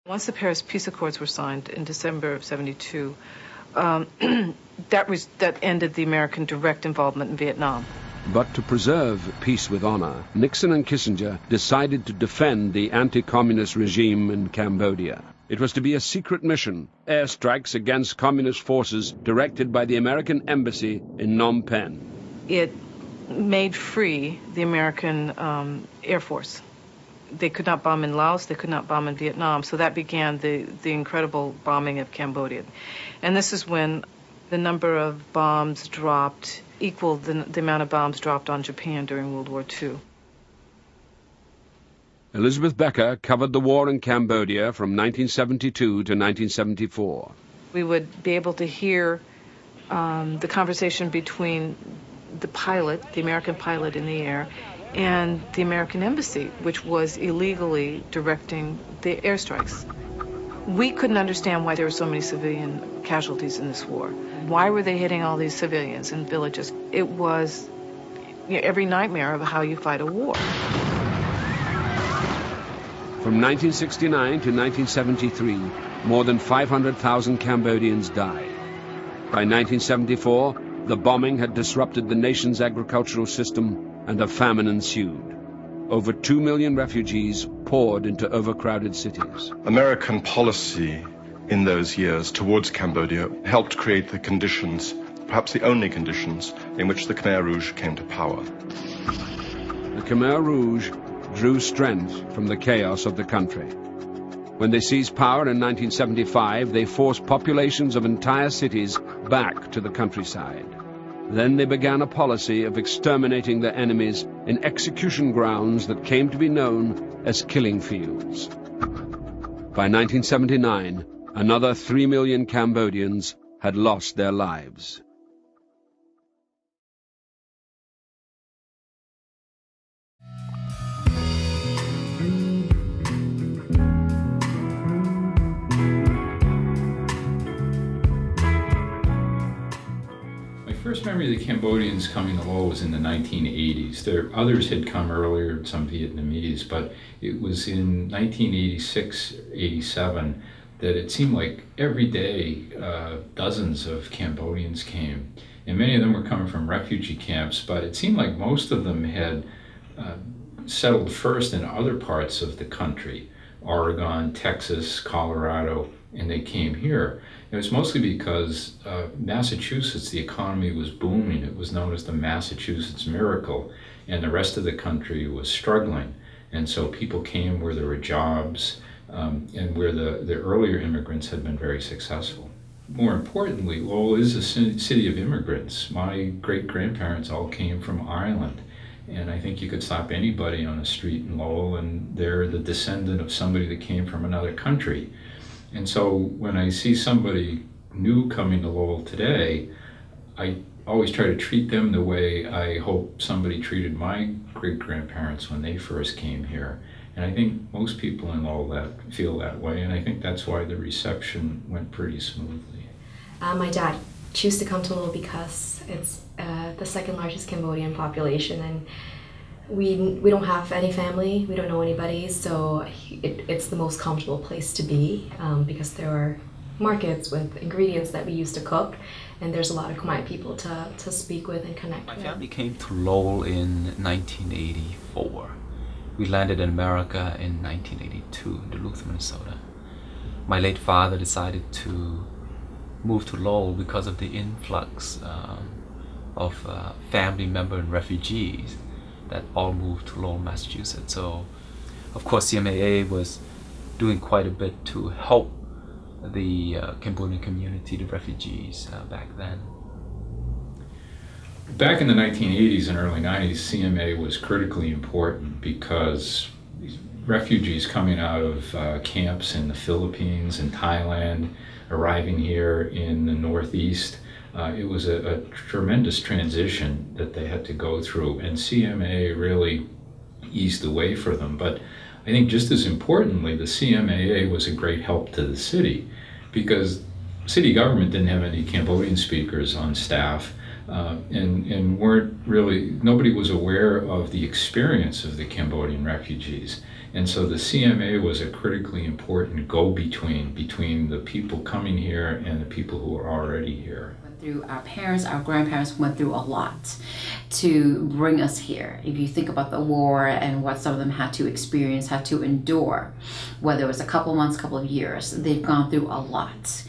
Once the Paris Peace Accords were signed in December of '72, that ended the American direct involvement in Vietnam. But to preserve peace with honor, Nixon and Kissinger decided to defend the anti-communist regime in Cambodia. It was to be a secret mission, airstrikes against communist forces directed by the American embassy in Phnom Penh. It made free the American Air Force. They could not bomb in Laos, they could not bomb in Vietnam, so that began the incredible bombing of Cambodia. And this is when the number of bombs dropped, equaled the amount of bombs dropped on Japan during World War II. Elizabeth Becker covered the war in Cambodia from 1972 to 1974. We would be able to hear the conversation between the pilot, the American pilot in the air, and the American embassy, which was illegally directing the airstrikes. We couldn't understand why there were so many civilian casualties in this war. Why were they hitting all these civilians in villages? It was every nightmare of how you fight a war. From 1969 to 1973, more than 500,000 Cambodians died. By 1974, the bombing had disrupted the nation's agricultural system and a famine ensued. Over 2 million refugees poured into overcrowded cities. American policy in those years towards Cambodia helped create the conditions, perhaps the only conditions, in which the Khmer Rouge came to power. The Khmer Rouge drew strength from the chaos of the country. When they seized power in 1975, they forced populations of entire cities back to the countryside. Then they began a policy of exterminating their enemies in execution grounds that came to be known as killing fields. By 1979, another 3 million Cambodians had lost their lives. First memory of the Cambodians coming to Lowell was in the 1980s. Others had come earlier, some Vietnamese, but it was in 1986, 87 that it seemed like every day dozens of Cambodians came. And many of them were coming from refugee camps, but it seemed like most of them had settled first in other parts of the country, Oregon, Texas, Colorado, and they came here. It was mostly because Massachusetts, the economy was booming. It was known as the Massachusetts Miracle, and the rest of the country was struggling. And so people came where there were jobs and where the earlier immigrants had been very successful. More importantly, Lowell is a city of immigrants. My great-grandparents all came from Ireland. And I think you could stop anybody on the street in Lowell and they're the descendant of somebody that came from another country. And so when I see somebody new coming to Lowell today, I always try to treat them the way I hope somebody treated my great-grandparents when they first came here. And I think most people in Lowell feel that way, and I think that's why the reception went pretty smoothly. My dad chose to come to Lowell because it's the second largest Cambodian population, and we don't have any family, we don't know anybody, so it's the most comfortable place to be because there are markets with ingredients that we use to cook, and there's a lot of Khmer people to speak with and connect with. My family came to Lowell in 1984. We landed in America in 1982 in Duluth, Minnesota. My late father decided to move to Lowell because of the influx of family members and refugees that all moved to Lowell, Massachusetts. So, of course, CMAA was doing quite a bit to help the Cambodian community, the refugees back then. Back in the 1980s and early 90s, CMAA was critically important because these refugees coming out of camps in the Philippines and Thailand, arriving here in the Northeast, it was a tremendous transition that they had to go through, and CMAA really eased the way for them. But I think just as importantly, the CMAA was a great help to the city because city government didn't have any Cambodian speakers on staff and weren't really, nobody was aware of the experience of the Cambodian refugees. And so the CMA was a critically important go-between between the people coming here and the people who are already here. Through our parents, our grandparents went through a lot to bring us here. If you think about the war and what some of them had to experience, had to endure, whether it was a couple months, couple of years, they've gone through a lot.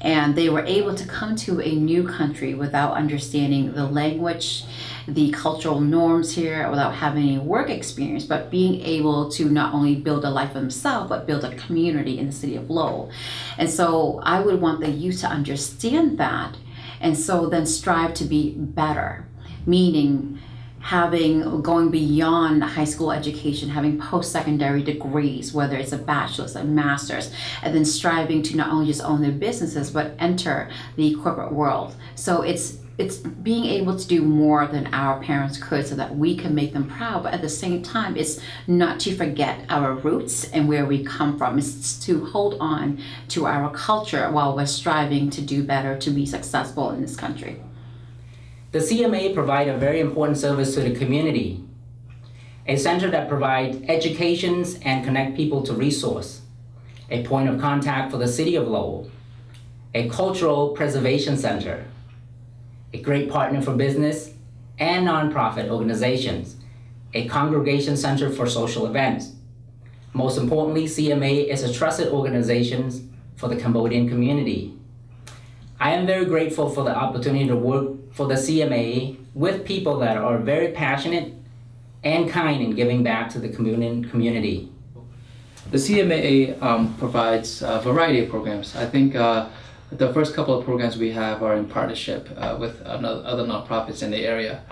And they were able to come to a new country without understanding the language, the cultural norms here, without having any work experience, but being able to not only build a life for themselves, but build a community in the city of Lowell. And so I would want the youth to understand that, and so then strive to be better, meaning going beyond high school education, having post-secondary degrees, whether it's a bachelor's, a master's, and then striving to not only just own their businesses, but enter the corporate world. So it's being able to do more than our parents could so that we can make them proud, but at the same time, it's not to forget our roots and where we come from. It's to hold on to our culture while we're striving to do better, to be successful in this country. The CMA provide a very important service to the community, a center that provides educations and connect people to resource, a point of contact for the city of Lowell, a cultural preservation center, a great partner for business and nonprofit organizations, a congregation center for social events. Most importantly, CMA is a trusted organization for the Cambodian community. I am very grateful for the opportunity to work for the CMA with people that are very passionate and kind in giving back to the Cambodian community. The CMAA provides a variety of programs. I think the first couple of programs we have are in partnership with other nonprofits in the area.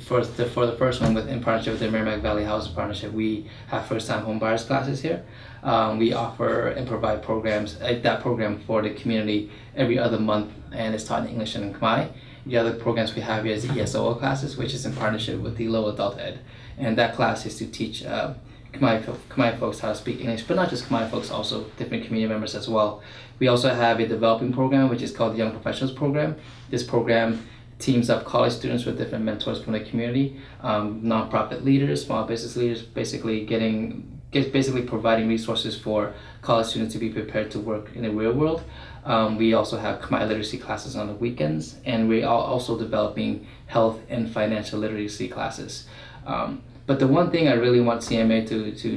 For the first one, in partnership with the Merrimack Valley Housing Partnership, we have first-time home buyers classes here. We offer and provide programs, that program for the community every other month, and it's taught in English and in Khmer. The other programs we have here is the ESOL classes, which is in partnership with the Low Adult Ed. And that class is to teach Khmer folks how to speak English, but not just Khmer folks, also different community members as well. We also have a developing program, which is called the Young Professionals Program. This program teams up college students with different mentors from the community, nonprofit leaders, small business leaders, basically providing resources for college students to be prepared to work in the real world. We also have Khmer literacy classes on the weekends, and we are also developing health and financial literacy classes. But the one thing I really want CMA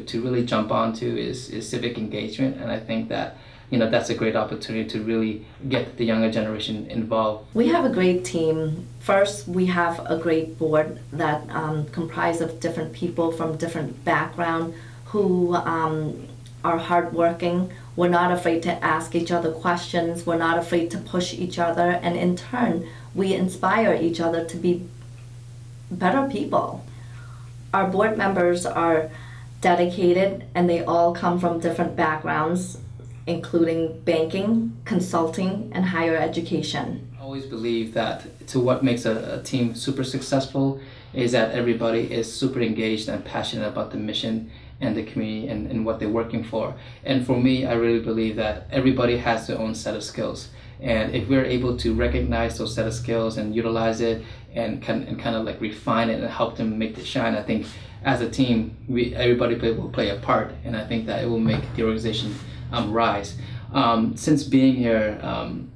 to really jump onto is civic engagement, and I think that that's a great opportunity to really get the younger generation involved. We have a great team. First, we have a great board that comprised of different people from different backgrounds who are hardworking. We're not afraid to ask each other questions. We're not afraid to push each other, and in turn, we inspire each other to be better people. Our board members are dedicated, and they all come from different backgrounds, including banking, consulting, and higher education. I always believe that what makes a team super successful is that everybody is super engaged and passionate about the mission and the community and what they're working for. And for me, I really believe that everybody has their own set of skills. And if we're able to recognize those set of skills and utilize it and kind of like refine it and help them make it shine, I think as a team, everybody will play a part. And I think that it will make the organization rise. Since being here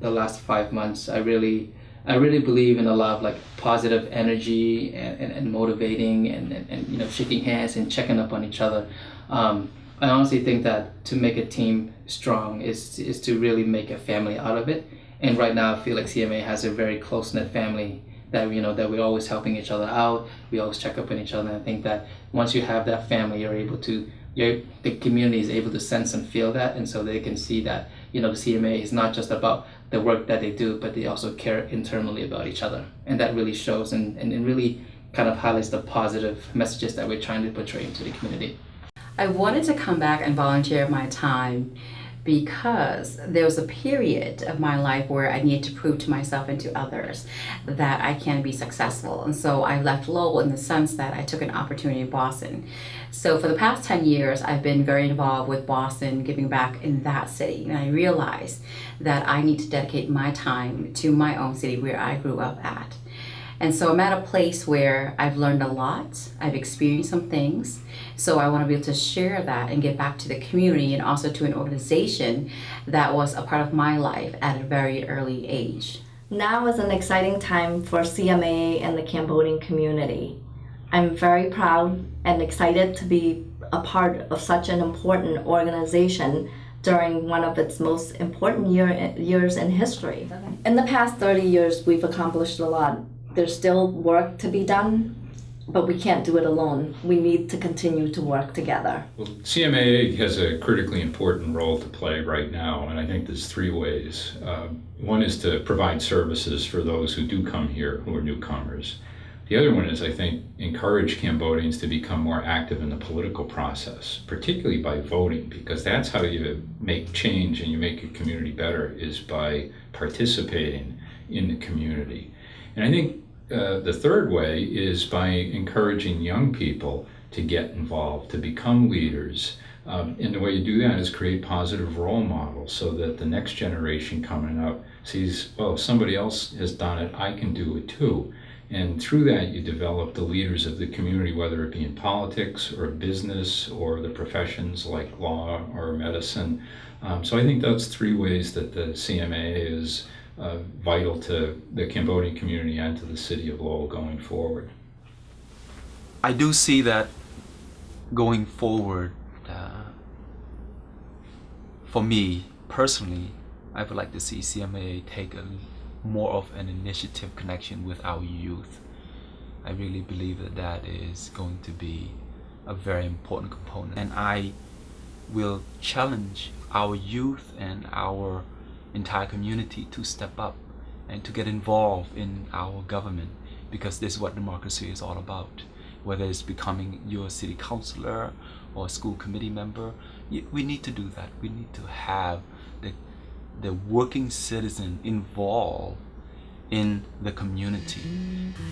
the last 5 months, I really believe in a lot of like positive energy and motivating and shaking hands and checking up on each other. I honestly think that to make a team strong is to really make a family out of it. And right now I feel like CMA has a very close-knit family that that we're always helping each other out. We always check up on each other. And I think that once you have that family, the community is able to sense and feel that, and so they can see that the CMA is not just about the work that they do, but they also care internally about each other, and that really shows and really kind of highlights the positive messages that we're trying to portray into the community. I wanted to come back and volunteer my time because there was a period of my life where I needed to prove to myself and to others that I can be successful. And so I left Lowell in the sense that I took an opportunity in Boston. So for the past 10 years, I've been very involved with Boston, giving back in that city. And I realized that I need to dedicate my time to my own city where I grew up at. And so I'm at a place where I've learned a lot, I've experienced some things, so I want to be able to share that and get back to the community and also to an organization that was a part of my life at a very early age. Now is an exciting time for CMAA and the Cambodian community. I'm very proud and excited to be a part of such an important organization during one of its most important years in history. In the past 30 years, we've accomplished a lot. There's still work to be done, but we can't do it alone. We need to continue to work together. Well, CMAA has a critically important role to play right now, and I think there's three ways. One is to provide services for those who do come here, who are newcomers. The other one is, I think, encourage Cambodians to become more active in the political process, particularly by voting, because that's how you make change and you make your community better, is by participating in the community. And I think the third way is by encouraging young people to get involved, to become leaders. And the way you do that is create positive role models so that the next generation coming up sees, well, if somebody else has done it, I can do it too. And through that, you develop the leaders of the community, whether it be in politics or business or the professions like law or medicine. So I think that's three ways that the CMAA is vital to the Cambodian community and to the city of Lowell going forward. I do see that going forward, for me personally, I would like to see CMAA take more of an initiative connection with our youth. I really believe that that is going to be a very important component, and I will challenge our youth and our entire community to step up and to get involved in our government, because this is what democracy is all about. Whether it's becoming your city councillor or a school committee member, we need to do that. We need to have the working citizen involved in the community.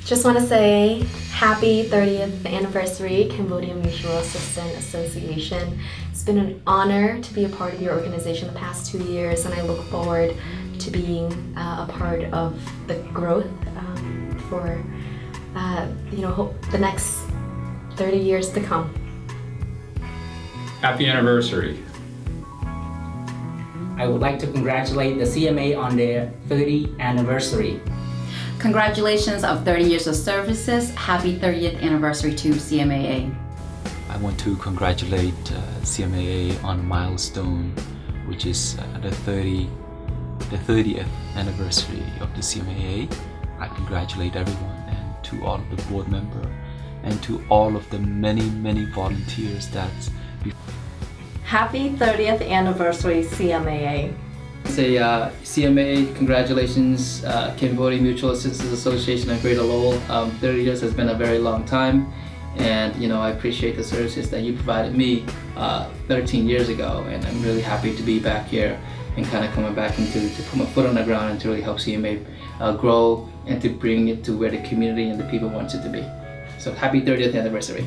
Just want to say happy 30th anniversary, Cambodia Mutual Assistance Association. It's been an honor to be a part of your organization the past 2 years, and I look forward to being a part of the growth for the next 30 years to come. Happy anniversary. I would like to congratulate the CMA on their 30th anniversary. Congratulations of 30 years of services. Happy 30th anniversary to CMAA. I want to congratulate CMAA on a milestone, which is the 30th anniversary of the CMAA. I congratulate everyone, and to all of the board members and to all of the many volunteers that's Happy 30th anniversary, CMAA. Say CMAA, congratulations, Cambodia Mutual Assistance Association of Greater Lowell. 30 years has been a very long time, and I appreciate the services that you provided me 13 years ago, and I'm really happy to be back here and kind of coming back to put my foot on the ground and to really help CMA grow and to bring it to where the community and the people want it to be. So happy 30th anniversary.